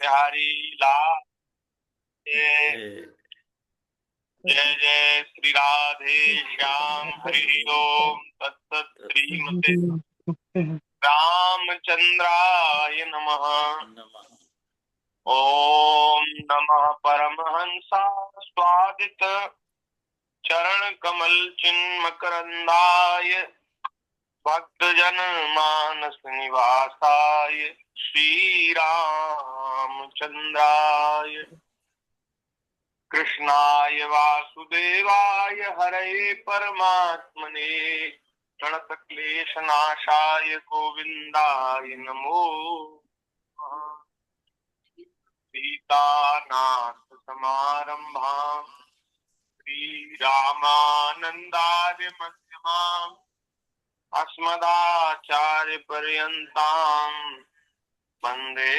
बिहारी लाल जय जय जय श्री राधे श्याम हरि ओम तत्सत श्रीमते रामचंद्राय नमः। ओम नमः परमहंसा स्वादित चरण कमल चिन्मकरंदाय भक्तजन मानस निवासाय श्री रामचंद्राय कृष्णाय वासुदेवाय हरये परमात्मने प्रणतक्लेशनाशाय गोविन्दाय नमो नमः। सीतानाथ समारंभां श्रीरामानन्दार्य मध्यमाम् अस्मदाचार्य पर्यन्तां वन्दे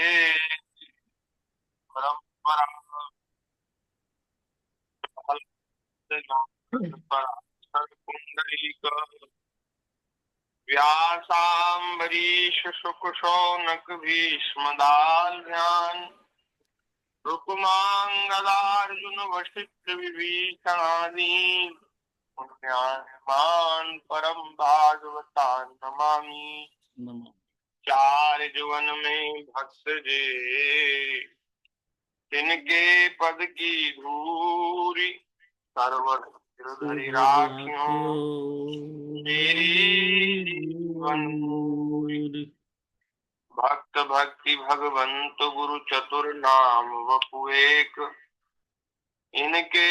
परम्परां पुंडरीक व्यासाम्बरीश शुकशौनक भीष्मदाल्भ्यान् रुक्माङ्गदार्जुन वशिष्ठ विभीषणादीन् पुण्यात्मान् परम भागवतान् नमामि। चार जुवन में भक्त जे तिनके पद की धूरी सर्वर धरि राखियों मेरी जीवन मूरी। भक्त भक्ति भगवंत गुरु चतुर नाम वपु एक इनके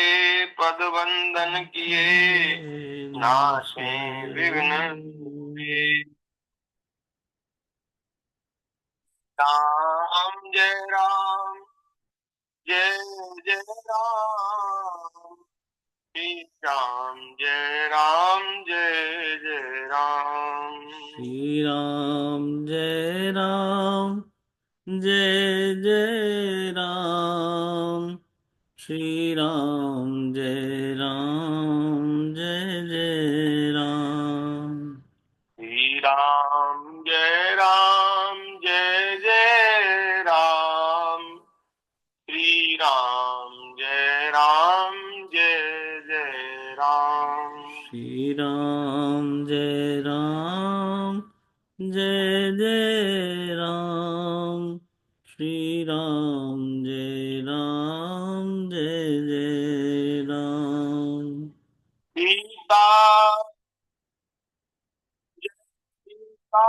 पद वंदन किए नाशे विघ्न पूरे। राम जय राम जय जय राम श्री राम जय राम जय जय राम श्री राम जय राम जय जय राम श्री राम जय राम जय जय राम श्री राम जय राम जय जय राम श्री राम जय राम जय जय राम श्री राम जय राम जय जय राम श्री राम जय राम जय जय राम सीता सीता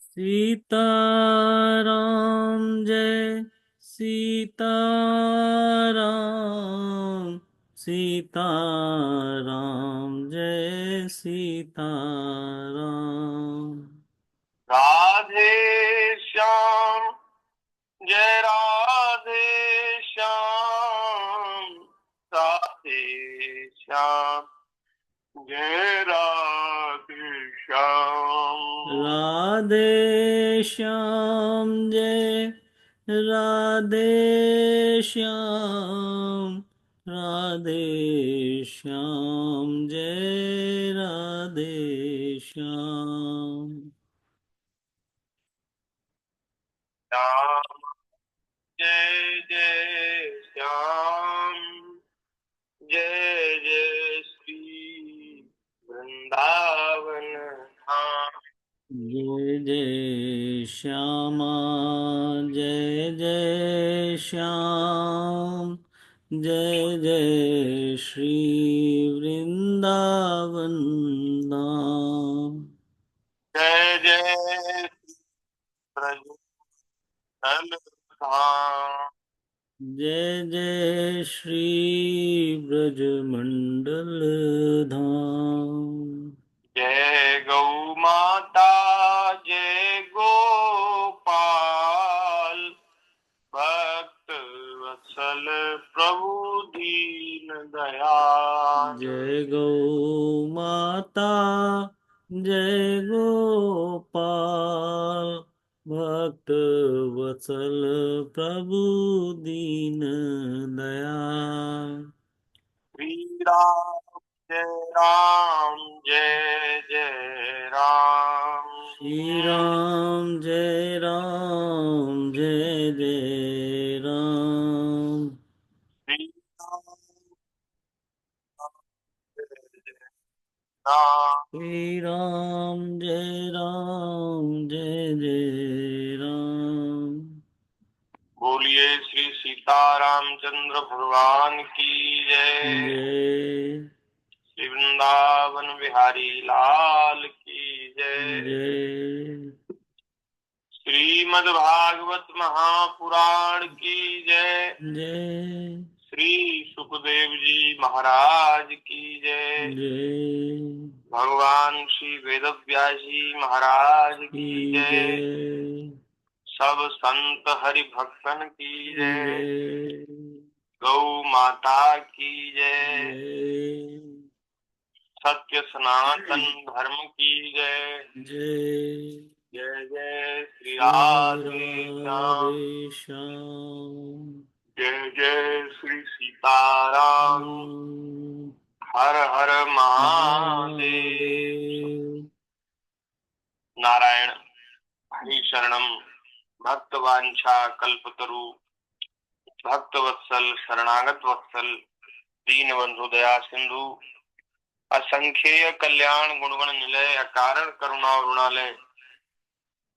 सीताराम जय सीताराम सीताराम जय सीताराम राधे श्याम जय राधे श्याम राधे श्याम जय राधे श्याम राधे श्याम जय राधे श्याम राधे श्याम जय राधे श्याम श्याम जय जय श्याम जय जय श्री वृंदावन धाम जय जय श्यामा जय जय श्याम जय जय श्री वृंदावन धाम जय जय ब्रज धाम जय जय श्री ब्रजमंडल धाम जय गौ माता जय गोपाल भक्त वत्सल प्रभु दीन दयाल। जय गौ माता जय गोपाल भक्त वत्सल प्रभु दीन दयाल। श्री राम जय राम राम। श्री राम जय राम जय जय राम। बोलिए श्री सीतारामचंद्र भगवान की जय। जय श्री वृंदावन बिहारी लाल की जय। जय श्रीमद् भागवत महापुराण की जय। जय श्री सुखदेव जी महाराज की जय। जय भगवान श्री वेदव्यास जी महाराज की की जय। जय सब संत हरि भक्तन की जय। जय गौ माता की जय। जय सत्य सनातन धर्म की जय। जय जय जय श्री श्री राधे श्याम। राधे श्याम। जय जय श्री सीताराम। हर हर महादेव। महादेव। नारायण हरि शरणम। भक्त वांछा कल्पतरु। भक्त वत्सल शरणागत वत्सल। दीन बंधु दया सिंधु। असंख्येय कल्याण गुणगण निलय अकारण करुणा वरुणालय।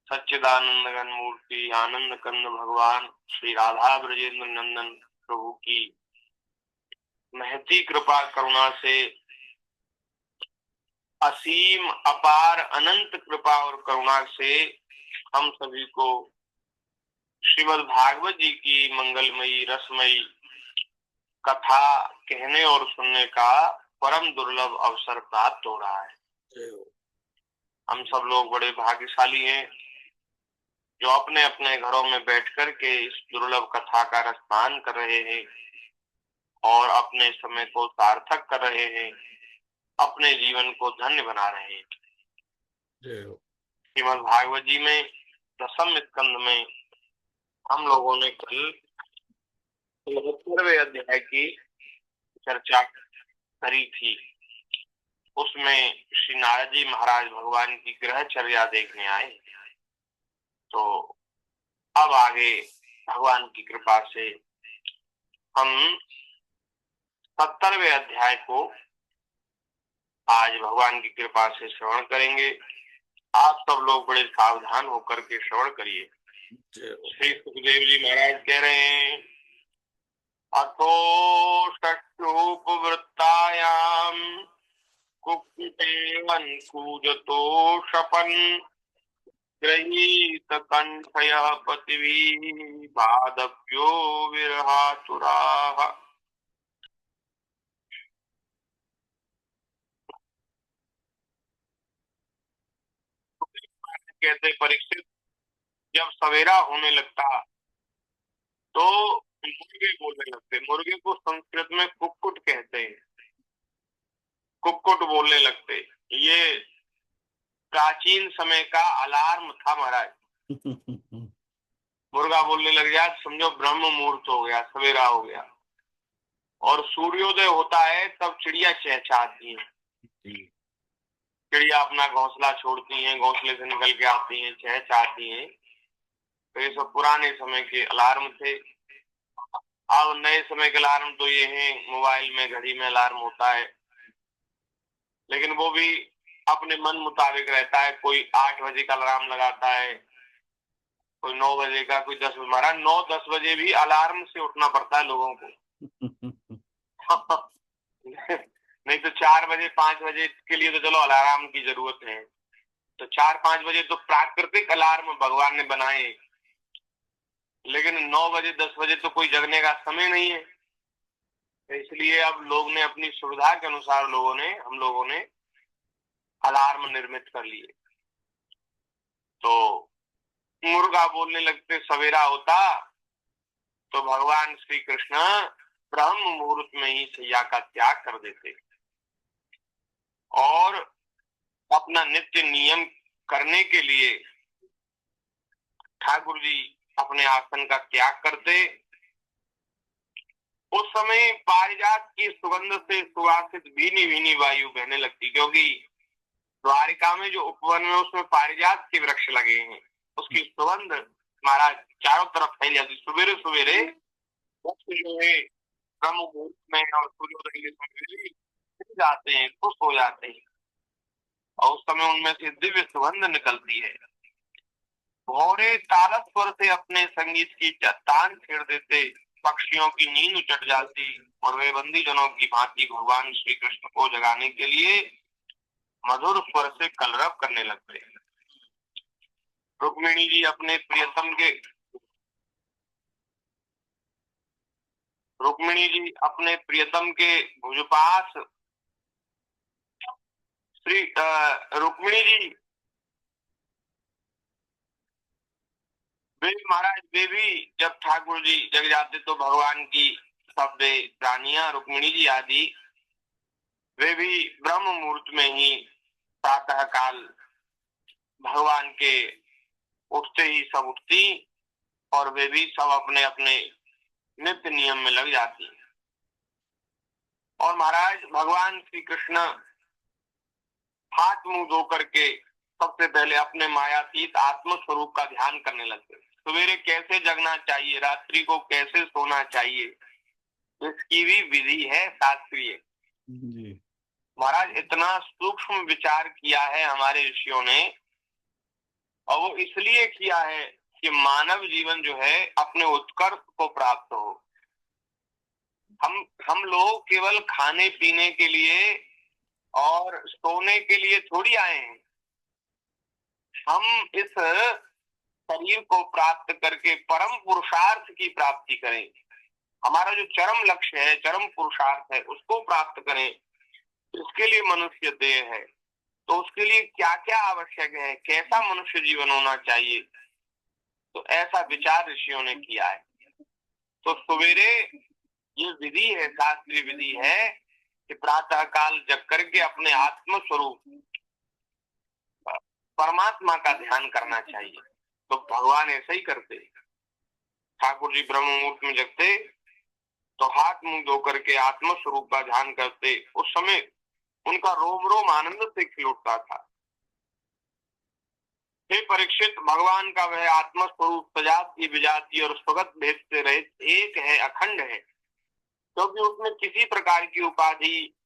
सच्चिदानंद घन मूर्ति आनंद कंद भगवान श्री राधा ब्रजेंद्र नंदन प्रभु की महती कृपा करुणा से असीम अपार अनंत कृपा और करुणा से हम सभी को श्रीमद् भागवत जी की मंगलमयी रसमयी कथा कहने और सुनने का परम दुर्लभ अवसर प्राप्त हो रहा है। हम सब लोग बड़े भाग्यशाली हैं जो अपने अपने घरों में बैठ कर के इस दुर्लभ कथा का रसपान कर रहे हैं और अपने समय को सार्थक कर रहे हैं, अपने जीवन को धन्य बना रहे हैं। श्रीमद् भागवत जी में दसम स्कंद में हम लोगों ने कल 73वें अध्याय की चर्चा करी थी। उसमें श्री नारद जी महाराज भगवान की ग्रहचर्या देखने आए। तो अब आगे भगवान की कृपा से हम 70वें अध्याय को आज भगवान की कृपा से श्रवण करेंगे। आप सब लोग बड़े सावधान होकर के श्रवण करिए। श्री सुखदेव जी महाराज कह रहे हैं, अथो षष्ठोपवृत्तायाम कुक्कुटेवन कूजतो शपन गृहीत कंठय पतिभिः बाधव्यो विरहातुराः। कहते परीक्षित, जब सवेरा होने लगता तो मुर्गे बोलने लगते। मुर्गे को संस्कृत में कुक्कुट कहते हैं। कुक्कुट बोलने लगते। ये प्राचीन समय का अलार्म था महाराज। मुर्गा बोलने लग जाए समझो ब्रह्म मुहूर्त हो गया, सवेरा हो गया। और सूर्योदय होता है तब चिड़िया चहचहाती है। चिड़िया अपना घोंसला छोड़ती हैं, घोंसले से निकल के आती हैं, चहचहाती हैं। तो ये सब पुराने समय के अलार्म थे। अब नए समय के अलार्म तो ये हैं, मोबाइल में घड़ी में अलार्म होता है, लेकिन वो भी अपने मन मुताबिक रहता है। कोई 8 बजे का अलार्म लगाता है, कोई 9 बजे का, कोई 10 बजे। हमारा 9-10 बजे भी अलार्म से उठना पड़ता है लोगों को। नहीं तो 4 बजे 5 बजे के लिए तो चलो अलार्म की जरूरत है। तो 4-5 बजे तो प्राकृतिक अलार्म भगवान ने बनाए, लेकिन 9 बजे 10 बजे तो कोई जगने का समय नहीं है। इसलिए अब लोग ने अपनी सुविधा के अनुसार हम लोगों ने अलार्म निर्मित कर लिए। तो मुर्गा बोलने लगते, सवेरा होता तो भगवान श्री कृष्ण ब्रह्म मुहूर्त में ही सैया का त्याग कर देते और अपना नित्य नियम करने के लिए ठाकुर जी अपने आसन का त्याग करते। उस समय पारिजात की सुगंध से सुवासित भीनी भीनी वायु बहने लगती, क्योंकि द्वारिका में जो उपवन में उसमें पारिजात के वृक्ष लगे हैं, उसकी सुगंध महाराज चारों तरफ फैल जाती। सवेरे सवेरे जो है ब्रह्म मुहूर्त में और सूर्योदय के समय जाते हैं, खुश हो जाते हैं। और उस समय उनमें से दिव्य सुगंध निकलती है। भौरे तारक स्वर से अपने संगीत की चट्टान छेड़ देते, पक्षियों की नींद उचट जाती और वे बंदी जनों की भांति भगवान श्री कृष्ण को जगाने के लिए मधुर स्वर से कलरव करने लगते। रुक्मिणी जी अपने प्रियतम के भुजपास श्री रुक्मिणी जी वे भी जब ठाकुर जी जग जाते तो भगवान की सब रानियां रुक्मिणी जी आदि वे भी ब्रह्म मुहूर्त में ही प्रातः काल भगवान के उठते ही सब उठती और वे भी सब अपने अपने नित्य नियम में लग जाती। और महाराज भगवान श्री कृष्ण हाथ मुंह धो करके सबसे पहले अपने मायातीत आत्म स्वरूप का ध्यान करने लगते। सवेरे कैसे जगना चाहिए, रात्रि को कैसे सोना चाहिए, इसकी भी विधि है शास्त्रीय। महाराज इतना सूक्ष्म विचार किया है हमारे ऋषियों ने, और वो इसलिए किया है कि मानव जीवन जो है अपने उत्कर्ष को प्राप्त हो। हम लोग केवल खाने पीने के लिए और सोने के लिए थोड़ी आए हैं। हम इस शरीर को प्राप्त करके परम पुरुषार्थ की प्राप्ति करें। हमारा जो चरम लक्ष्य है, चरम पुरुषार्थ है, उसको प्राप्त करें। इसके लिए मनुष्य देह है, तो उसके लिए क्या क्या आवश्यक है, कैसा मनुष्य जीवन होना चाहिए, तो ऐसा विचार ऋषियों ने किया है। तो सवेरे ये विधि है, शास्त्रीय विधि है कि प्रातः काल जग करके अपने आत्म स्वरूप परमात्मा का ध्यान करना चाहिए। तो भगवान ऐसा ही करते। ठाकुर जी ब्रह्म मुहूर्त में जगते तो हाथ मुंह धो करके आत्म स्वरूप का ध्यान करते। उस समय उनका रोम रोम आनंद से खिल उठता था। हे परीक्षित, भगवान का वह आत्म स्वरूप सजाति विजाति और स्वगत भेद से रहित एक है, अखंड है, क्योंकि उसमें किसी प्रकार की उपाधि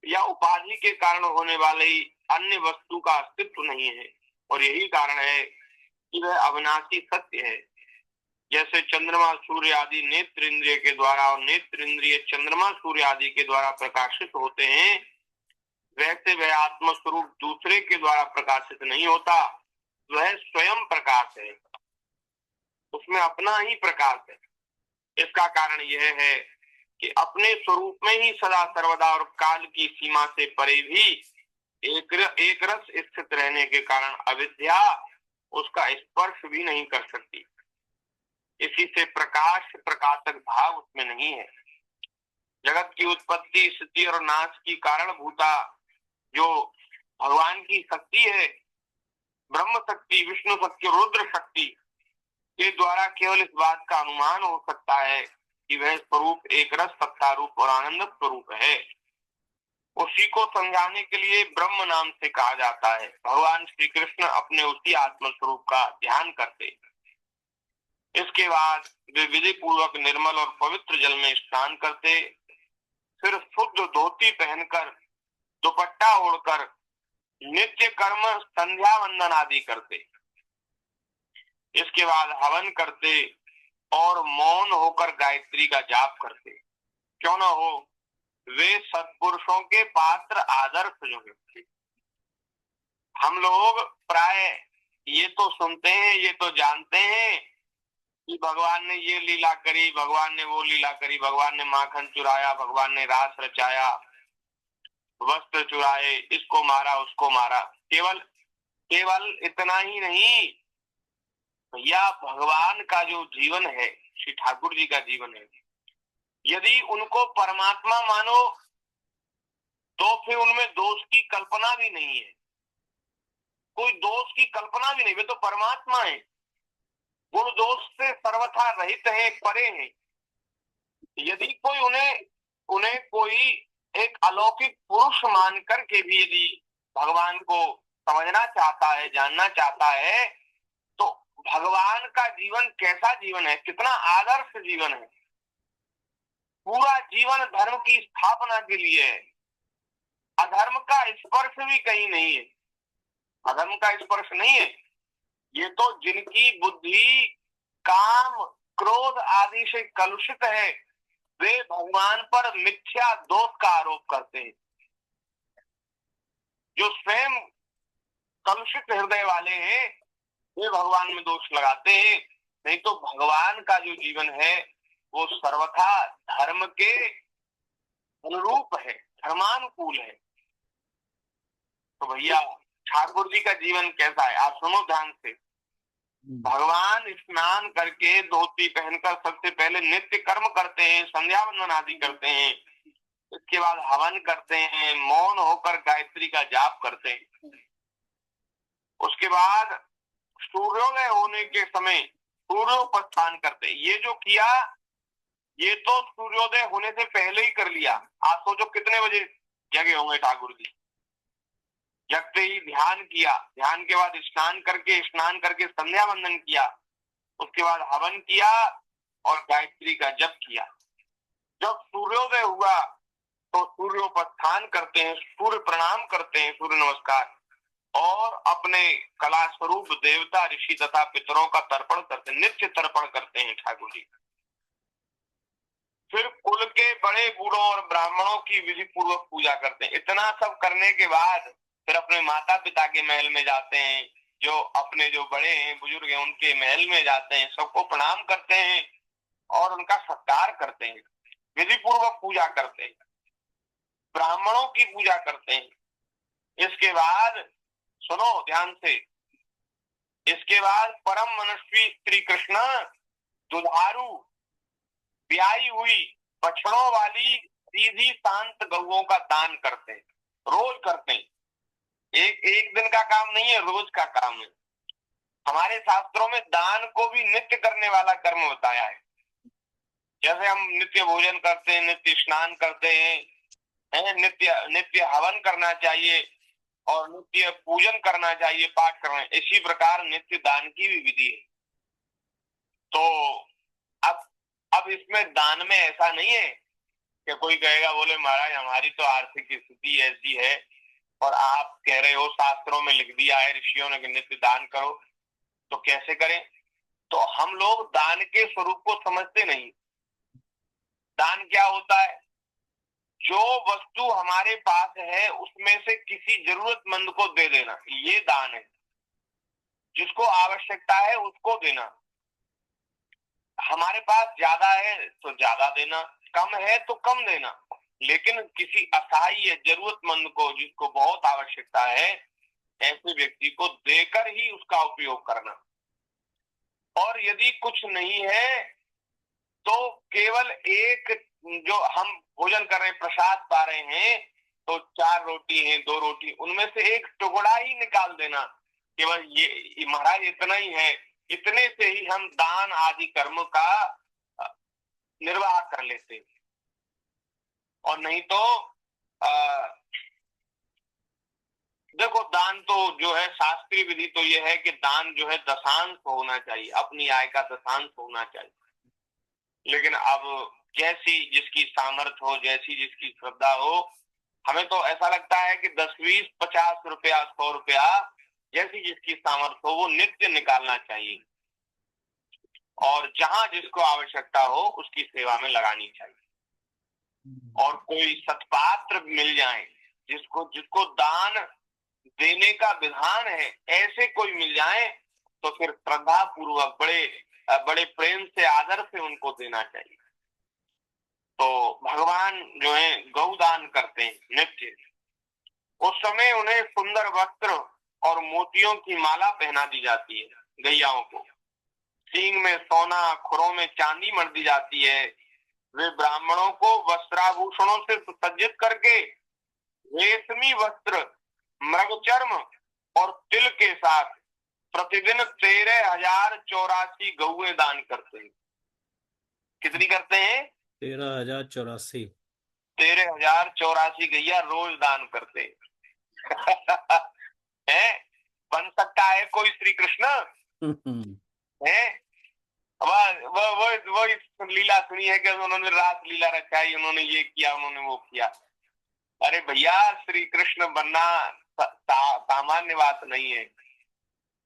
या उपाधि के कारण होने वाले अन्य वस्तु का अस्तित्व नहीं है। और यही कारण है कि वह अविनाशी सत्य है। जैसे चंद्रमा सूर्य आदि नेत्र इंद्रिय के द्वारा और नेत्र इंद्रिय चंद्रमा सूर्य आदि के द्वारा प्रकाशित होते हैं, वैसे वह आत्म स्वरूप दूसरे के द्वारा प्रकाशित नहीं होता। वह स्वयं प्रकाश है, उसमें अपना ही प्रकाश है। इसका कारण यह है कि अपने स्वरूप में ही सदा सर्वदा और काल की सीमा से परे भी एक रस स्थित रहने के कारण अविद्या उसका स्पर्श भी नहीं कर सकती। इसी से प्रकाशक भाव उसमें नहीं है। जगत की उत्पत्ति, स्थिति और नाश की कारण भूता जो भगवान की शक्ति है, ब्रह्म शक्ति, विष्णु शक्ति, रुद्र शक्ति, के द्वारा केवल इस बात का अनुमान हो सकता है कि वह स्वरूप एक रस सत्ता रूप और आनंद स्वरूप है। उसी को समझाने के लिए ब्रह्म नाम से कहा जाता है। भगवान श्री कृष्ण अपने उसी आत्म स्वरूप का ध्यान करते। इसके बाद वे विधि पूर्वक निर्मल और पवित्र जल में स्नान करते, फिर शुद्ध धोती पहनकर दुपट्टा ओढ़कर नित्य कर्म संध्या वंदन आदि करते। इसके बाद हवन करते और मौन होकर गायत्री का जाप करते। क्यों ना हो, वे सत्पुरुषों के पात्र आदर्श जो है। हम लोग प्राय ये तो सुनते हैं, ये तो जानते हैं कि भगवान ने ये लीला करी, भगवान ने वो लीला करी, भगवान ने माखन चुराया, भगवान ने रास रचाया, वस्त्र चुराए, इसको मारा, उसको मारा। केवल इतना ही नहीं, या भगवान का जो जीवन है, श्री ठाकुर जी का जीवन है, यदि उनको परमात्मा मानो तो फिर उनमें दोष की कल्पना भी नहीं है। कोई दोष की कल्पना भी नहीं, वे तो परमात्मा है, गुण दोष से सर्वथा रहित है, परे है। यदि कोई उन्हें कोई एक अलौकिक पुरुष मान करके भी यदि भगवान को समझना चाहता है, जानना चाहता है, तो भगवान का जीवन कैसा जीवन है, कितना आदर्श जीवन है। पूरा जीवन धर्म की स्थापना के लिए है। अधर्म का स्पर्श भी कहीं नहीं है, अधर्म का स्पर्श नहीं है। ये तो जिनकी बुद्धि काम क्रोध आदि से कलुषित है, वे भगवान पर मिथ्या दोष का आरोप करते हैं। जो स्वयं कलुषित हृदय वाले हैं वे भगवान में दोष लगाते हैं। नहीं तो भगवान का जो जीवन है वो सर्वथा धर्म के अनुरूप है, धर्मानुकूल है। तो भैया ठाकुर जी का जीवन कैसा है आप सुनो ध्यान से। भगवान स्नान करके धोती पहनकर सबसे पहले नित्य कर्म करते हैं, संध्या वंदन आदि करते हैं। इसके बाद हवन करते हैं, मौन होकर गायत्री का जाप करते हैं। उसके बाद सूर्योदय होने के समय सूर्योपास्थान करते हैं। ये जो किया ये तो सूर्योदय होने से पहले ही कर लिया। आप सोचो कितने बजे जगे होंगे ठाकुर जी। जगते ही ध्यान किया, ध्यान के बाद स्नान करके संध्या वंदन किया, उसके बाद हवन किया और गायत्री का जप किया। जब सूर्योदय हुआ तो सूर्योपास्थान करते हैं, सूर्य प्रणाम करते हैं, सूर्य नमस्कार, और अपने कला स्वरूप देवता ऋषि तथा पितरों का तर्पण करते हैं, नित्य तर्पण करते हैं ठाकुर जी। फिर कुल के बड़े बूढ़ों और ब्राह्मणों की विधि पूर्वक पूजा करते हैं। इतना सब करने के बाद फिर अपने माता पिता के महल में जाते हैं, जो अपने जो बड़े हैं बुजुर्ग हैं उनके महल में जाते हैं, सबको प्रणाम करते हैं और उनका सत्कार करते हैं, विधि पूर्वक पूजा करते हैं, ब्राह्मणों की पूजा करते हैं। इसके बाद सुनो ध्यान से, इसके बाद परम मनस्वी श्री कृष्ण दुधारू ब्याई हुई बछड़ों वाली सीधी शांत गौओं का दान करते हैं, रोज करते हैं। एक दिन का काम नहीं है, रोज का काम है। हमारे शास्त्रों में दान को भी नित्य करने वाला कर्म बताया है। जैसे हम नित्य भोजन करते हैं, नित्य स्नान करते हैं, नित्य हवन करना चाहिए और नित्य पूजन करना चाहिए, पाठ करना, इसी प्रकार नित्य दान की भी विधि है। तो अब इसमें दान में ऐसा नहीं है कि कोई कहेगा बोले महाराज हमारी तो आर्थिक स्थिति ऐसी है और आप कह रहे हो शास्त्रों में लिख दिया है ऋषियों ने कि नित्य दान करो, तो कैसे करें। तो हम लोग दान के स्वरूप को समझते नहीं। दान क्या होता है, जो वस्तु हमारे पास है उसमें से किसी जरूरतमंद को दे देना, ये दान है। जिसको आवश्यकता है उसको देना। हमारे पास ज्यादा है तो ज्यादा देना, कम है तो कम देना, लेकिन किसी असहाय जरूरतमंद को जिसको बहुत आवश्यकता है ऐसे व्यक्ति को देकर ही उसका उपयोग करना। और यदि कुछ नहीं है तो केवल एक जो हम भोजन कर रहे हैं, प्रसाद पा रहे हैं, तो 4 रोटी है 2 रोटी, उनमें से एक टुकड़ा ही निकाल देना, केवल ये महाराज इतना ही है, इतने से ही हम दान आदि कर्म का निर्वाह कर लेते हैं। और नहीं तो देखो दान तो जो है शास्त्रीय विधि तो ये है कि दान जो है दशांश होना चाहिए, अपनी आय का दशांश होना चाहिए। लेकिन अब जैसी जिसकी सामर्थ्य हो, जैसी जिसकी श्रद्धा हो, हमें तो ऐसा लगता है कि 10, 20, 50 रुपया, 100 रुपया, जैसी जिसकी सामर्थ्य हो वो नित्य निकालना चाहिए और जहां जिसको आवश्यकता हो उसकी सेवा में लगानी चाहिए। और कोई सत्पात्र मिल जाए जिसको दान देने का विधान है, ऐसे कोई मिल जाए तो फिर श्रद्धा पूर्वक बड़े प्रेम से आदर से उनको देना चाहिए। तो भगवान जो है गौदान करते हैं नित्य। उस समय उन्हें सुंदर वस्त्र और मोतियों की माला पहना दी जाती है गैयाओं को, सींग में सोना, खुरों में चांदी मर दी जाती है। वे ब्राह्मणों को वस्त्राभूषणों से सुसज्जित करके रेशमी वस्त्र, मृगचर्म और तिल के साथ प्रतिदिन 13,084 गौएं दान करते हैं। कितनी करते हैं? 13,084। 13,084 गैया रोज दान करते हैं। बन सकता है कोई श्री कृष्ण है? वो लीला सुनी है कि उन्होंने रास लीला रचाई, उन्होंने ये किया, उन्होंने वो किया। अरे भैया, श्री कृष्ण बनना सामान्य बात नहीं है।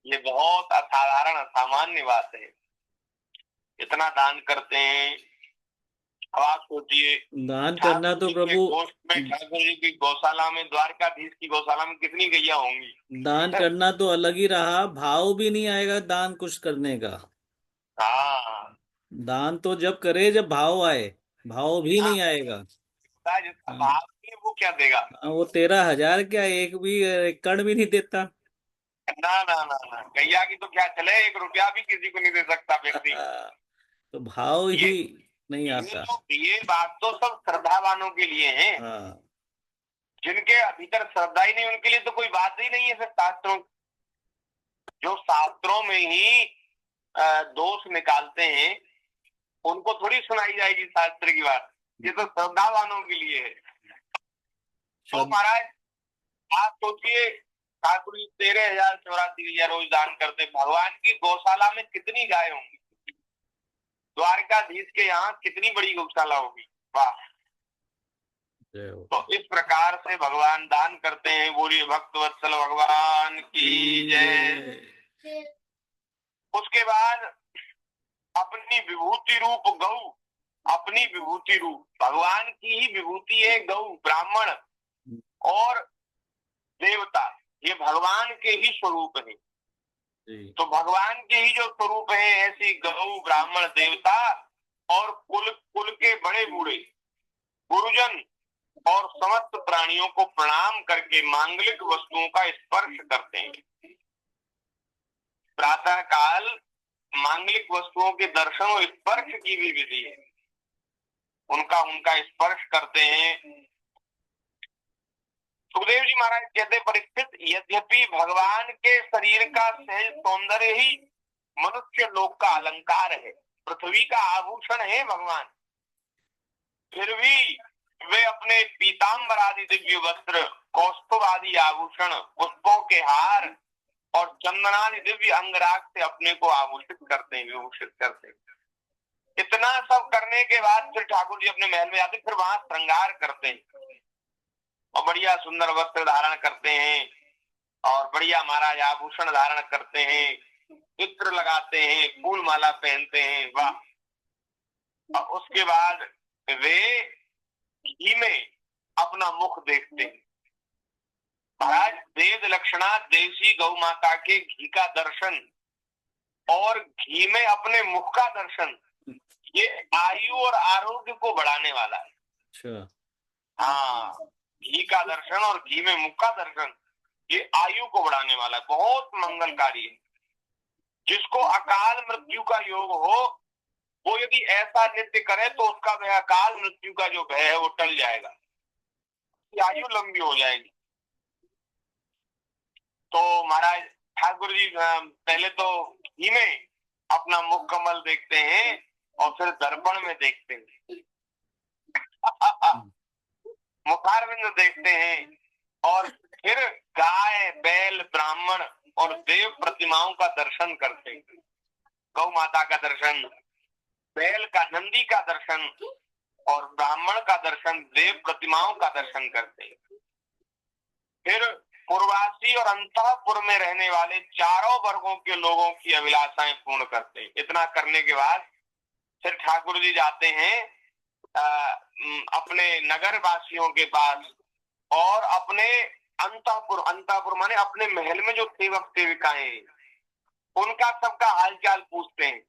ये बहुत असाधारण असामान्य बात है। इतना दान करते हैं। अब आप सोचिए, दान करना ठाकुर तो जी के प्रभु, गोष्ठ में, ठाकुर जी की गौशाला में, द्वारकाधीश की गौशाला में कितनी गैया होंगी। दान करना तो अलग ही रहा, भाव भी नहीं आएगा दान कुछ करने का। हाँ दान तो जब करे जब भाव आए, भाव भी हाँ, नहीं आएगा। जिसका हाँ, भाव नहीं है, वो क्या देगा। वो 13,000 क्या, एक भी एक कण भी नहीं देता। ना ना ना ना, गैया की तो क्या चले, 1 रुपया भी किसी को नहीं दे सकता व्यक्ति। तो भाव ये ही नहीं ये आता। तो ये बात तो सब श्रद्धावानों के लिए है। हाँ, जिनके भीतर श्रद्धा ही नहीं, उनके लिए तो कोई बात ही नहीं है। फिर शास्त्रों, जो शास्त्रों में ही दोष निकालते हैं, उनको थोड़ी सुनाई जाएगी शास्त्र की बात। ये तो श्रद्धावानों के लिए है। तो श्रद्धा। महाराज, आप सोचिए, ठाकुर जी 13,000 84,000 रोज दान करते। भगवान की गौशाला में कितनी गाय होंगी, द्वारकाधीश के यहाँ कितनी बड़ी गौशाला होगी। वाह। तो इस प्रकार से भगवान दान करते हैं। बोलिए भक्त वत्सल भगवान की जय। उसके बाद अपनी विभूति रूप गौ, अपनी विभूति रूप, भगवान की ही विभूति है गौ, ब्राह्मण और देवता, ये भगवान के ही स्वरूप है। तो भगवान के ही जो स्वरूप है, ऐसी गौ, ब्राह्मण, देवता और कुल कुल के बड़े बूढ़े गुरुजन और समस्त प्राणियों को प्रणाम करके मांगलिक वस्तुओं का स्पर्श करते हैं। प्रातः काल मांगलिक वस्तुओं के दर्शन और स्पर्श की भी विधि है। उनका उनका स्पर्श करते हैं। सुखदेव जी महाराज कहते, परिस्थित यद्यपि भगवान के शरीर का सहज सौंदर्य ही मनुष्य लोक का अलंकार है, पृथ्वी का आभूषण है भगवान, फिर भी वे अपने पीताम्बर आदि दिव्य वस्त्र, कौस्तुभ आदि आभूषण, पुष्पों के हार और चंदनादि दिव्य अंगराग से अपने को आभूषित करते हैं, विभूषित करते हैं। इतना सब करने के बाद फिर ठाकुर जी अपने महल में आते, फिर वहां श्रृंगार करते हैं और बढ़िया सुंदर वस्त्र धारण करते हैं और बढ़िया महाराज आभूषण धारण करते हैं, चित्र लगाते हैं, फूल माला पहनते हैं। वाह। और उसके बाद वे घी में अपना मुख देखते हैं। महाराज, वेद लक्षणा देशी गौ माता के घी का दर्शन और घी में अपने मुख का दर्शन, ये आयु और आरोग्य को बढ़ाने वाला है। अच्छा। हाँ, घी का दर्शन और घी में मुख का दर्शन, ये आयु को बढ़ाने वाला है, बहुत मंगलकारी है। जिसको अकाल मृत्यु का योग हो, वो यदि ऐसा नृत्य करे तो उसका वह अकाल मृत्यु का जो भय है वो टल जाएगा, आयु लंबी हो जाएगी। तो महाराज ठाकुर जी पहले तो घी में अपना मुख कमल देखते हैं और फिर दर्पण में देखते हैं, मुखारविंद देखते हैं और फिर गाय, बैल, ब्राह्मण और देव प्रतिमाओं का दर्शन करते हैं। गौ माता का दर्शन, बैल का, नंदी का दर्शन और ब्राह्मण का दर्शन, देव प्रतिमाओं का दर्शन करते हैं। फिर पूर्वासी और अंतःपुर में रहने वाले चारों वर्गों के लोगों की अभिलाषाएं पूर्ण करते हैं। इतना करने के बाद फिर ठाकुर जी जाते हैं अपने नगर वासियों के पास और अपने अंतःपुर, अंतःपुर माने अपने महल में जो सेवक सेविकाएं, उनका सबका हालचाल पूछते हैं।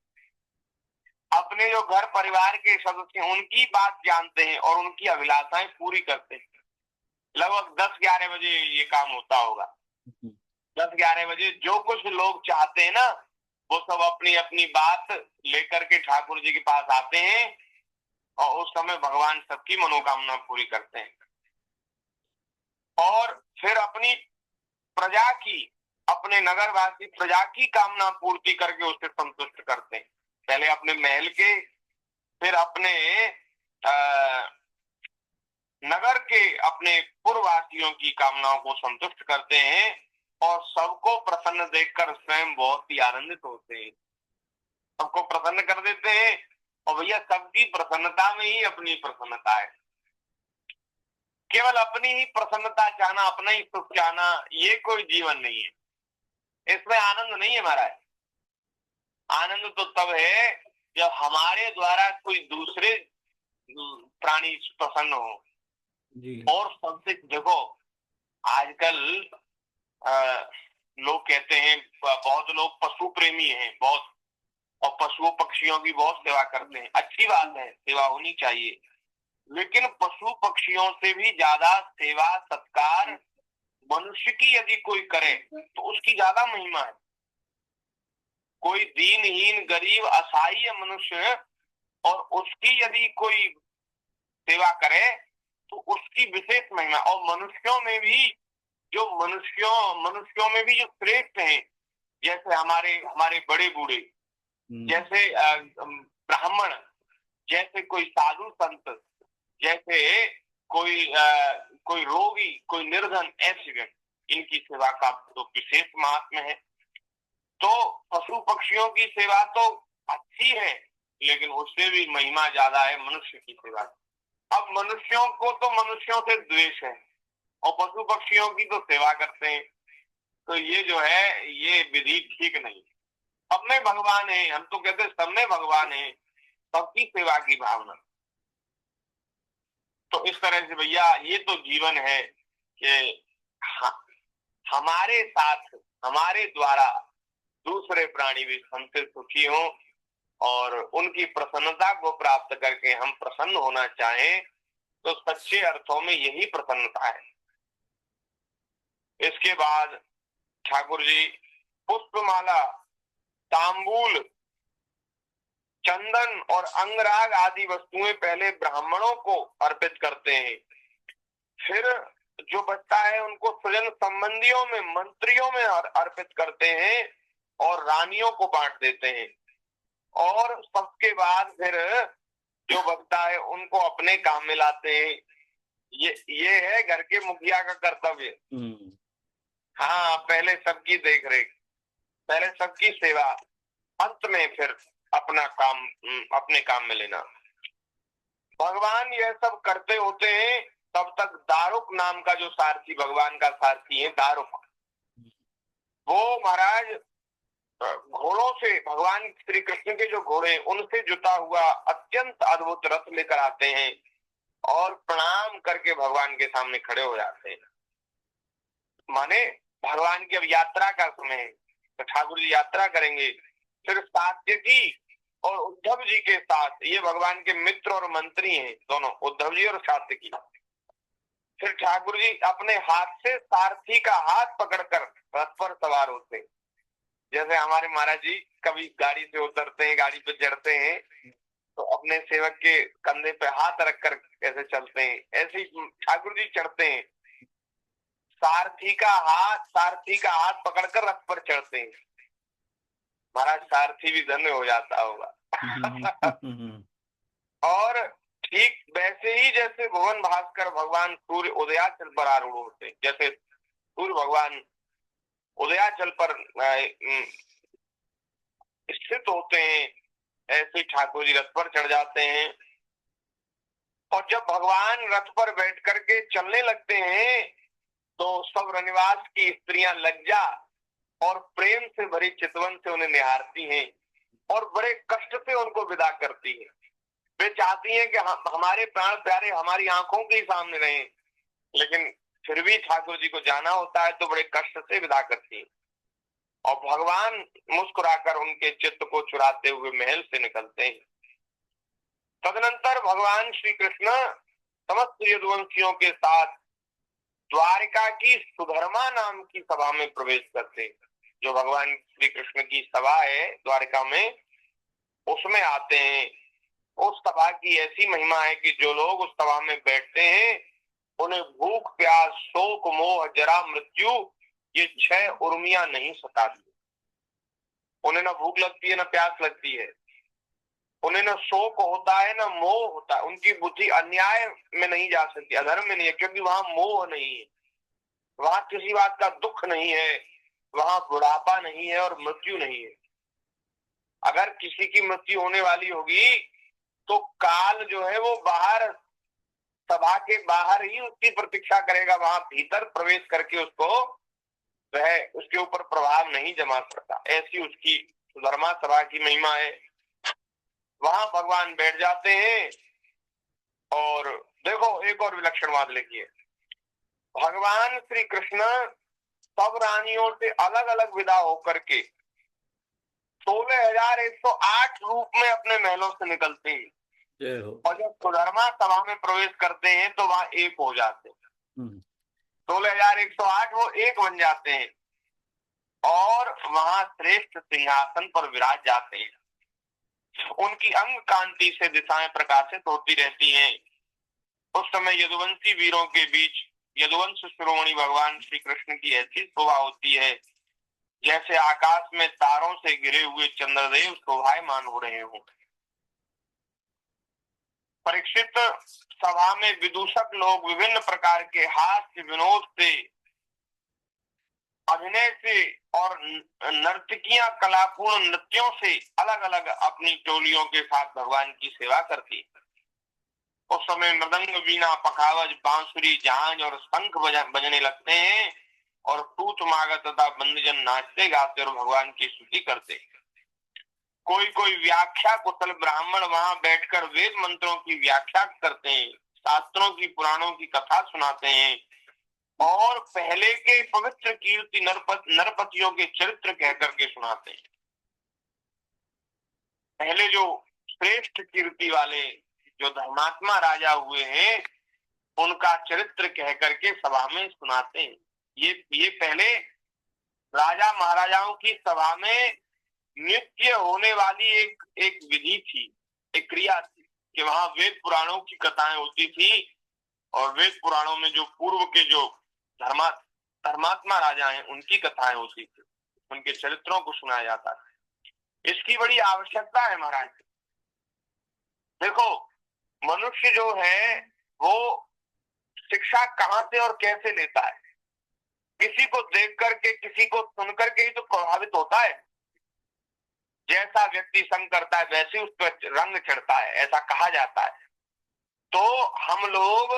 अपने जो घर परिवार के सदस्य हैं उनकी बात जानते हैं और उनकी अभिलाषाएं पूरी करते हैं। लगभग 10-11 बजे ये काम होता होगा। 10-11 बजे जो कुछ लोग चाहते हैं ना, वो सब अपनी अपनी बात लेकर के ठाकुर जी के पास आते हैं और उस समय भगवान सबकी मनोकामना पूरी करते हैं। और फिर अपनी प्रजा की, अपने नगरवासी प्रजा की कामना पूर्ति करके उसे संतुष्ट करते हैं। पहले अपने महल के, फिर अपने नगर के, अपने पूर्ववासियों की कामनाओं को संतुष्ट करते हैं और सबको प्रसन्न देखकर स्वयं बहुत ही आनंदित होते हैं। सबको प्रसन्न कर देते हैं और भैया सबकी प्रसन्नता में ही अपनी प्रसन्नता है। केवल अपनी ही प्रसन्नता चाहना, अपना ही सुख चाहना, ये कोई जीवन नहीं है। इसमें आनंद नहीं है महाराज। आनंद तो तब है जब हमारे द्वारा कोई दूसरे प्राणी प्रसन्न हो। जी। और सबसे देखो, आजकल लोग कहते हैं, बहुत लोग पशु प्रेमी हैं बहुत, और पशुओं पक्षियों की बहुत सेवा करते हैं। अच्छी बात है, सेवा होनी चाहिए, लेकिन पशु पक्षियों से भी ज्यादा सेवा सत्कार मनुष्य की यदि कोई करे तो उसकी ज्यादा महिमा है। कोई दीनहीन गरीब असहाय मनुष्य और उसकी यदि कोई सेवा करे तो उसकी विशेष महिमा। और मनुष्यों में भी मनुष्यों में भी जो श्रेष्ठ हैं, जैसे हमारे बड़े बूढ़े, जैसे ब्राह्मण, जैसे कोई साधु संत, जैसे कोई रोगी, कोई निर्धन, ऐसे व्यक्ति, इनकी सेवा का तो विशेष महात्म्य है। तो पशु पक्षियों की सेवा तो अच्छी है, लेकिन उससे भी महिमा ज्यादा है मनुष्य की सेवा। अब मनुष्यों को तो मनुष्यों से द्वेष है, और पशु पक्षियों की तो सेवा करते हैं। तो ये जो है, ये विधि ठीक नहीं। सब में भगवान है, हम तो कहते हैं सब में भगवान है, सबकी सेवा की भावना। तो इस तरह से भैया ये तो जीवन है कि हमारे साथ, हमारे द्वारा दूसरे प्राणी भी हमसे सुखी हों, और उनकी प्रसन्नता को प्राप्त करके हम प्रसन्न होना चाहें, तो सच्चे अर्थों में यही प्रसन्नता है। इसके बाद ठाकुर जी पुष्पमाला, तांबूल, चंदन और अंगराग आदि वस्तुएं पहले ब्राह्मणों को अर्पित करते हैं। फिर जो बचता है उनको स्वजन संबंधियों में, मंत्रियों में अर्पित करते हैं और रानियों को बांट देते हैं। और सबके बाद फिर जो बचता है उनको अपने काम में लाते हैं। ये है घर के मुखिया का कर्तव्य। हाँ, पहले सबकी देख रेख, पहले सबकी सेवा, अंत में फिर अपना काम, अपने काम में लेना। भगवान यह सब करते होते हैं, तब तक दारुक नाम का जो सारथी, भगवान का सारथी है दारुक, वो महाराज घोड़ों से, भगवान श्री कृष्ण के जो घोड़े, उनसे जुटा हुआ अत्यंत अद्भुत रथ लेकर आते हैं और प्रणाम करके भगवान के सामने खड़े हो जाते हैं। माने भगवान की अब यात्रा का समय है, तो ठाकुर जी यात्रा करेंगे। फिर सात्यकी और उद्धव जी के साथ, ये भगवान के मित्र और मंत्री हैं दोनों, उद्धव जी और सात्यकी। फिर ठाकुर जी अपने हाथ से सारथी का हाथ पकड़कर रथ पर सवार होते हैं। जैसे हमारे महाराज जी कभी गाड़ी से उतरते हैं, गाड़ी पे चढ़ते हैं, तो अपने सेवक के कंधे पे हाथ रखकर कैसे चलते हैं, ऐसे ही ठाकुर जी चढ़ते हैं, सारथी का हाथ पकड़कर रथ पर चढ़ते हैं। महाराज सारथी भी धन्य हो जाता होगा। और ठीक वैसे ही जैसे भुवन भास्कर भगवान सूर्य उदयाचल पर आरूढ़ होते हैं, जैसे सूर्य भगवान उदयाचल पर स्थित होते हैं, ऐसे ठाकुर जी रथ पर चढ़ जाते हैं। और जब भगवान रथ पर बैठ करके चलने लगते हैं, तो सब रनिवास की स्त्रियां लज्जा और प्रेम से भरी चितवन से उन्हें निहारती हैं और बड़े कष्ट से उनको विदा करती हैं। वे चाहती हैं कि हमारे प्राण प्यारे हमारी आंखों के सामने रहें, लेकिन फिर भी ठाकुर जी को जाना होता है तो बड़े कष्ट से विदा करती हैं। और भगवान मुस्कुराकर उनके चित्त को चुराते हुए महल से निकलते हैं। तदनंतर भगवान श्री कृष्ण समस्त यदुवंशियों के साथ द्वारिका की सुधर्मा नाम की सभा में प्रवेश करते हैं। जो भगवान श्री कृष्ण की सभा है द्वारिका में, उसमें आते हैं। उस सभा की ऐसी महिमा है कि जो लोग उस सभा में बैठते हैं, उन्हें भूख, प्यास, शोक, मोह, जरा, मृत्यु, ये 6 उर्मियां नहीं सताती। उन्हें ना भूख लगती है, ना प्यास लगती है, उन्हें ना शोक होता है, ना मोह होता है। उनकी बुद्धि अन्याय में नहीं जा सकती, अधर्म में नहीं है, क्योंकि वहां मोह नहीं है, वहां किसी बात का दुख नहीं है, वहां बुढ़ापा नहीं है और मृत्यु नहीं है। अगर किसी की मृत्यु होने वाली होगी तो काल जो है वो बाहर सभा के बाहर ही उसकी प्रतीक्षा करेगा, वहां भीतर प्रवेश करके उसको वह उसके ऊपर प्रभाव नहीं जमा सकता। ऐसी उसकी सुधर्मा सभा की महिमा है। वहां भगवान बैठ जाते हैं। और देखो एक और विलक्षण बात लिखिए, भगवान श्री कृष्ण सब रानियों से अलग अलग विदा होकर के 16,108 रूप में अपने महलों से निकलते हैं, जय हो। और जब सुधर्मा सभा में प्रवेश करते हैं तो वहां एक हो जाते हैं। 16,108 वो एक बन जाते हैं और वहां श्रेष्ठ सिंहासन पर विराज जाते हैं। उनकी अंग कांति से दिशाएं प्रकाशित होती रहती हैं। उस समय यदुवंशी वीरों के बीच यदुवंश शिरोमणि भगवान श्री कृष्ण की ऐसी शोभा होती है जैसे आकाश में तारों से घिरे हुए चंद्रदेव शोभायमान हो रहे हों। परीक्षित सभा में विदूषक लोग विभिन्न प्रकार के हास्य विनोद से, अभिनय से और नर्तकियां कलापूर्ण नृत्यों से अलग अलग अपनी टोलियों के साथ भगवान की सेवा करती। उस समय मृदंग, वीणा, पखावज, बांसुरी, झांझ और शंख बजने लगते हैं और टूट मागत तथा बंदजन नाचते गाते और भगवान की स्तुति करते। कोई कोई व्याख्या कुशल ब्राह्मण वहां बैठकर वेद मंत्रों की व्याख्या करते हैं, शास्त्रों की पुराणों की कथा सुनाते हैं और पहले के पवित्र कीर्ति नरपतियों के चरित्र कहकर के सुनाते हैं। पहले जो श्रेष्ठ कीर्ति वाले जो धर्मात्मा राजा हुए हैं उनका चरित्र कह करके सभा में सुनाते हैं। ये पहले राजा महाराजाओं की सभा में नित्य होने वाली एक विधि थी, एक क्रिया थी कि वहां वेद पुराणों की कथाएं होती थी और वेद पुराणों में जो पूर्व के जो धर्मात्मा राजा हैं उनकी कथाएं होती थी, उनके चरित्रों को सुनाया जाता था। इसकी बड़ी आवश्यकता है महाराज। देखो मनुष्य जो है वो शिक्षा कहां से और कैसे लेता है? किसी को देख करके, किसी को सुन करके ही तो प्रभावित होता है। जैसा व्यक्ति संग करता है वैसे उस पर रंग चढ़ता है, ऐसा कहा जाता है। तो हम लोग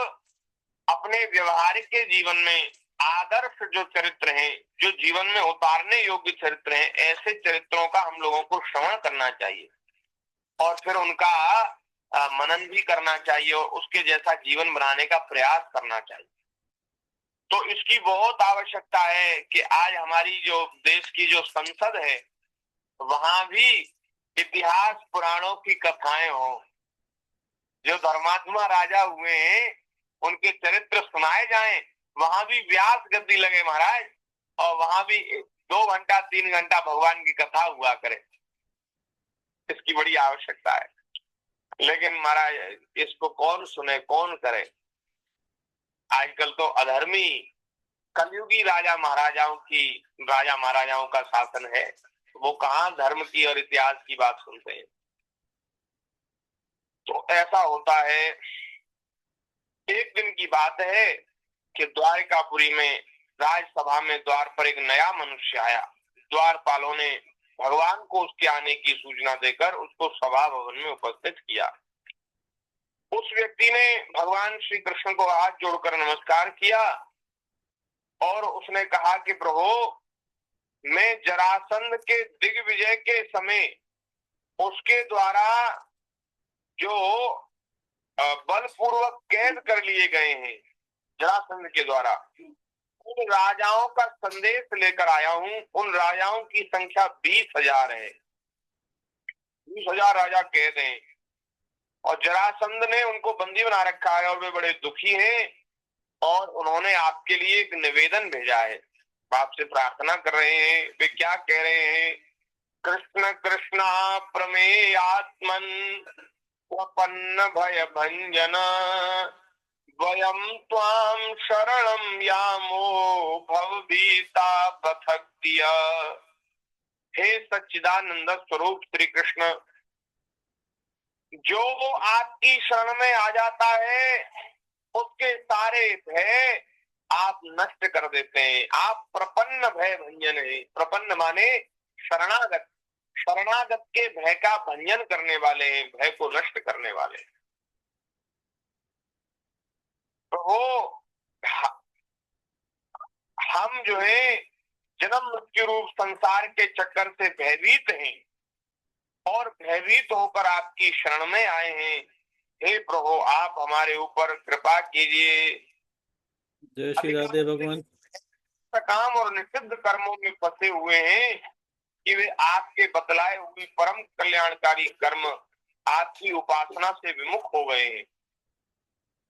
अपने व्यवहारिक के जीवन में आदर्श जो चरित्र हैं, जो जीवन में उतारने योग्य चरित्र हैं, ऐसे चरित्रों का हम लोगों को श्रवण करना चाहिए और फिर उनका मनन भी करना चाहिए और उसके जैसा जीवन बनाने का प्रयास करना चाहिए। तो इसकी बहुत आवश्यकता है कि आज हमारी जो देश की जो संसद है वहां भी इतिहास पुराणों की कथाएं हो। जो धर्मात्मा राजा हुए हैं उनके चरित्र सुनाए जाएं, वहां भी व्यास गद्दी लगे महाराज, और वहां भी 2 घंटा 3 घंटा भगवान की कथा हुआ करे। इसकी बड़ी आवश्यकता है। लेकिन महाराज इसको कौन सुने, कौन करे? आजकल तो अधर्मी कलयुगी राजा महाराजाओं का शासन है, वो कहाँ धर्म की और इतिहास की बात सुनते हैं। तो ऐसा होता है। एक दिन की बात है कि द्वारिकापुरी में राजसभा में द्वार पर एक नया मनुष्य आया। द्वारपालों ने भगवान को उसके आने की सूचना देकर उसको सभा भवन में उपस्थित किया। उस व्यक्ति ने भगवान श्री कृष्ण को हाथ जोड़कर नमस्कार किया और उसने कहा कि प्रभु, मैं जरासंध के दिग्विजय के समय उसके द्वारा जो बलपूर्वक कैद कर लिए गए हैं जरासंध के द्वारा, उन राजाओं का संदेश लेकर आया हूं। उन राजाओं की संख्या 20,000 है। 20,000 राजा कैद हैं और जरासंध ने उनको बंदी बना रखा है और वे बड़े दुखी हैं और उन्होंने आपके लिए एक निवेदन भेजा है, आपसे प्रार्थना कर रहे हैं। वे क्या कह रहे हैं? कृष्ण कृष्ण प्रमेयात्मन प्रपन्न भय भंजन वयम त्वाम शरणम यामो भवभीता पथक्तिय। हे सच्चिदानंद स्वरूप श्री कृष्ण, जो आपकी शरण में आ जाता है उसके सारे भय आप नष्ट कर देते हैं। आप प्रपन्न भय भंजन है। प्रपन्न माने शरणागत, शरणागत के भय का भंजन करने वाले हैं, भय को नष्ट करने वाले। प्रभु हम जो है जन्म मृत्यु रूप संसार के चक्कर से भयभीत हैं और भयभीत होकर आपकी शरण में आए हैं। हे प्रभु आप हमारे ऊपर कृपा कीजिए। जय श्री राधे भगवान। काम और निषिद्ध कर्मों में फंसे हुए हैं कि वे आपके बतलाए हुए परम कल्याणकारी कर्म आपकी उपासना से विमुख हो गए हैं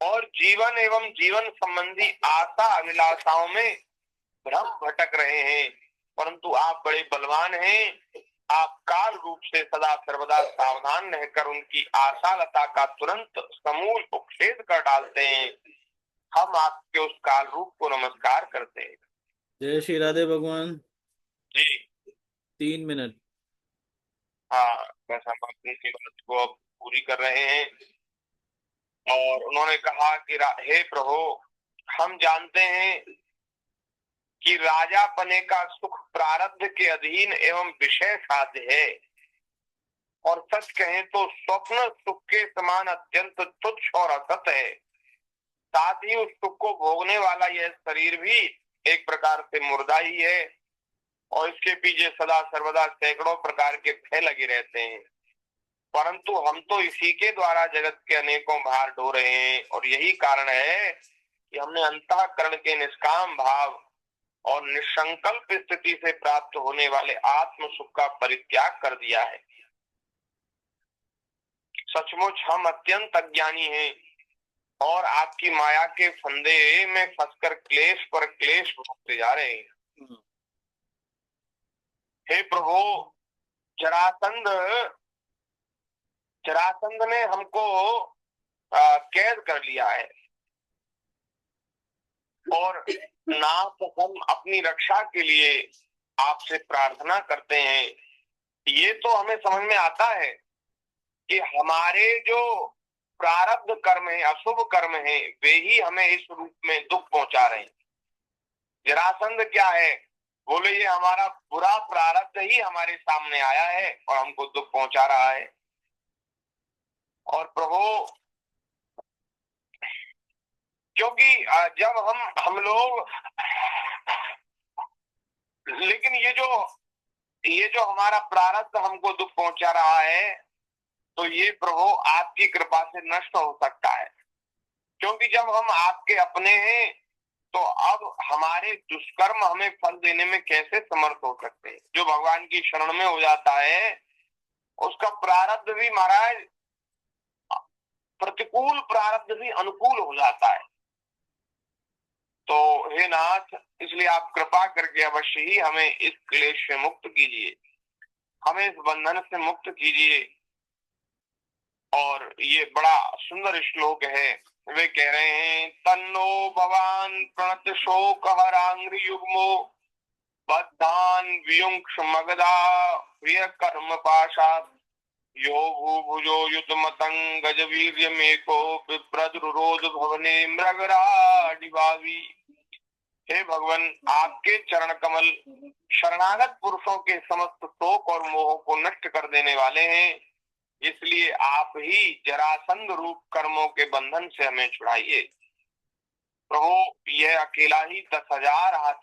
और जीवन एवं जीवन संबंधी आशा अभिलाषाओं में भ्रम भटक रहे हैं। परंतु आप बड़े बलवान हैं, आप काल रूप से सदा सर्वदा सावधान रहकर उनकी आशा लता का तुरंत समूल उच्छेद कर डालते हैं। हम आपके उस काल रूप को नमस्कार करते हैं। जय श्री राधे भगवान। जी 3 मिनट। हाँ, बस हम अपनी सी बात को अब पूरी कर रहे हैं और उन्होंने कहा कि हे प्रभु हम जानते हैं कि राजा बने का सुख प्रारब्ध के अधीन एवं विषय साध्य है और सच कहें तो स्वप्न सुख के समान अत्यंत तुच्छ और असत है। साथ ही उस सुख को भोगने वाला यह शरीर भी एक प्रकार से मुर्दा ही है और इसके पीछे सदा सर्वदा सैकड़ों प्रकार के भय लगे रहते हैं। परंतु हम तो इसी के द्वारा जगत के अनेकों भार ढो रहे हैं और यही कारण है कि हमने अंतःकरण के निष्काम भाव और निसंकल्प स्थिति से प्राप्त होने वाले आत्म सुख का परित्याग कर दिया है। सचमुच हम अत्यंत अज्ञानी हैं और आपकी माया के फंदे में फंसकर क्लेश पर क्लेश भोगते जा रहे हैं। हे प्रभु जरासंध ने हमको कैद कर लिया है और ना तो हम अपनी रक्षा के लिए आपसे प्रार्थना करते हैं। ये तो हमें समझ में आता है कि हमारे जो प्रारब्ध कर्म है, अशुभ कर्म है, वे ही हमें इस रूप में दुख पहुंचा रहे हैं। जरासंध क्या है? बोले ये हमारा बुरा प्रारब्ध ही हमारे सामने आया है और हमको दुख पहुंचा रहा है। और प्रभु क्योंकि जब हम लोग लेकिन ये जो हमारा प्रारब्ध हमको दुख पहुंचा रहा है तो ये प्रभु आपकी कृपा से नष्ट हो सकता है, क्योंकि जब हम आपके अपने हैं तो अब हमारे दुष्कर्म हमें फल देने में कैसे समर्थ हो सकते हैं। जो भगवान की शरण में हो जाता है उसका प्रारब्ध भी महाराज, प्रतिकूल प्रारब्ध भी अनुकूल हो जाता है। तो हे नाथ, इसलिए आप कृपा करके अवश्य ही हमें इस क्लेश से मुक्त कीजिए, हमें इस बंधन से मुक्त कीजिए। और ये बड़ा सुंदर श्लोक है। वे कह रहे हैं तन्नो भवान प्रणत शोक हरांग्रि युग्मो बद्धान वियुंक्ष मगधा प्रिय कर्म पाशात यो भूभुजो युद्धमतं गजवीर्य मेको विप्रद्रुरोध भवने मृगराडिभावी। हे भगवान, आपके चरण कमल शरणागत पुरुषों के समस्त शोक और मोह को नष्ट कर देने वाले हैं, इसलिए आप ही जरासंध रूप कर्मों के बंधन से हमें छुड़ाइए। प्रभु यह अकेला ही 10,000 हाथी